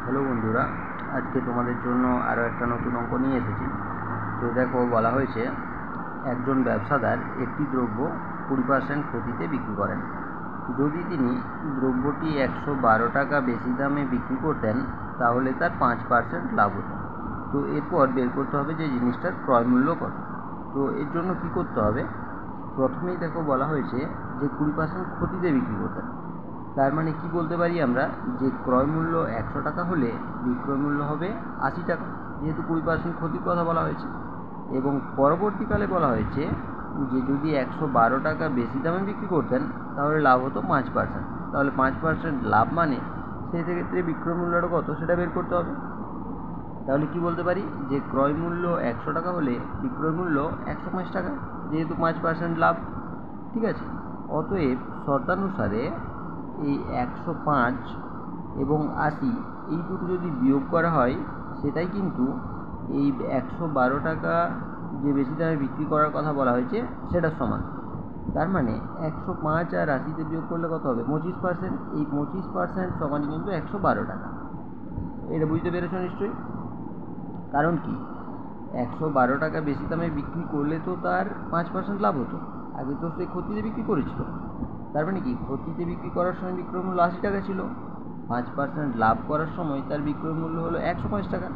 Hello বন্ধুরা, আজকে তোমাদের জন্য আরও একটা নতুন অঙ্ক নিয়ে এসেছি। তো দেখো, বলা হয়েছে একজন ব্যবসাদার একটি দ্রব্য 20% ক্ষতিতে বিক্রি করেন। যদি তিনি দ্রব্যটি 112 টাকা বেশি দামে বিক্রি করতেন তাহলে তার 5% লাভ হতো। তো এরপর বের করতে হবে যে জিনিসটার ক্রয় মূল্য কত। তো এর জন্য কি করতে হবে, প্রথমেই দেখো বলা হয়েছে যে 20% ক্ষতিতে বিক্রি করতেন। তার মানে কি বলতে পারি আমরা, যে ক্রয় মূল্য 100 টাকা হলে বিক্রয় মূল্য হবে 80 টাকা, যেহেতু 20% ক্ষতির কথা বলা হয়েছে। এবং পরবর্তীকালে বলা হয়েছে যে যদি 112 টাকা বেশি দামে বিক্রি করতেন তাহলে লাভ হতো 5%। তাহলে 5% লাভ মানে সেই ক্ষেত্রে বিক্রয় মূল্যটা কত সেটা বের করতে হবে। তাহলে কি বলতে পারি যে ক্রয় মূল্য 100 টাকা হলে বিক্রয় মূল্য 105 টাকা, যেহেতু 5% লাভ। ঠিক আছে, অতএব শর্তানুসারে এই 105 এবং 80 এই দুটো যদি বিয়োগ করা হয় সেটাই কিন্তু এই 112 টাকা যে বেশি দামে বিক্রি করার কথা বলা হয়েছে সেটার সমান। তার মানে 105 আর 80তে বিয়োগ করলে কত হবে, 25%। এই 25% সমান কিন্তু 112 টাকা। এটা বুঝতে পেরেছো নিশ্চয়ই। কারণ কি, 112 টাকা বেশি দামে বিক্রি করলে তো তার 5% লাভ হতো, আগে তো সে ক্ষতিতে বিক্রি করেছিল। তার মানে কি, ক্ষতিতে বিক্রি করার সময় বিক্রয় মূল্য 80 টাকা ছিল, 5% লাভ করার সময় তার বিক্রয় মূল্য হলো 105 টাকা।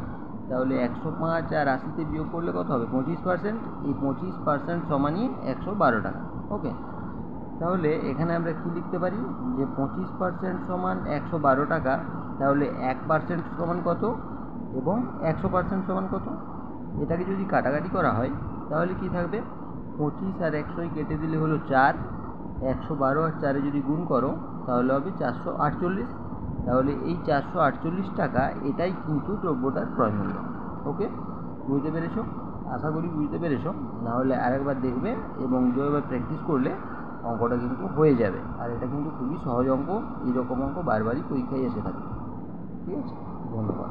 তাহলে 105 আর 80তে বিয়োগ করলে কত হবে, 25%। এই 25% সমানই 112 টাকা। ওকে, তাহলে এখানে আমরা কি লিখতে পারি যে 25% সমান 112 টাকা। তাহলে 1% সমান কত এবং 100% সমান কত, এটাকে যদি কাটাকাটি করা হয় তাহলে কি থাকবে, 25 আর 100 কেটে দিলে হলো 4, 112 আর 4 যদি গুণ করো তাহলে হবে 448। তাহলে এই 448 টাকা এটাই কিন্তু দ্রব্যটার ক্রয় মূল্য। ওকে, বুঝতে পেরেছো? আশা করি বুঝতে পেরেছো। নাহলে আরেকবার দেখবে এবং দুবার প্র্যাকটিস করলে অঙ্কটা কিন্তু হয়ে যাবে। আর এটা কিন্তু খুবই সহজ অঙ্ক, এইরকম অঙ্ক বারবারই পরীক্ষায় এসে থাকে। ঠিক আছে, ধন্যবাদ।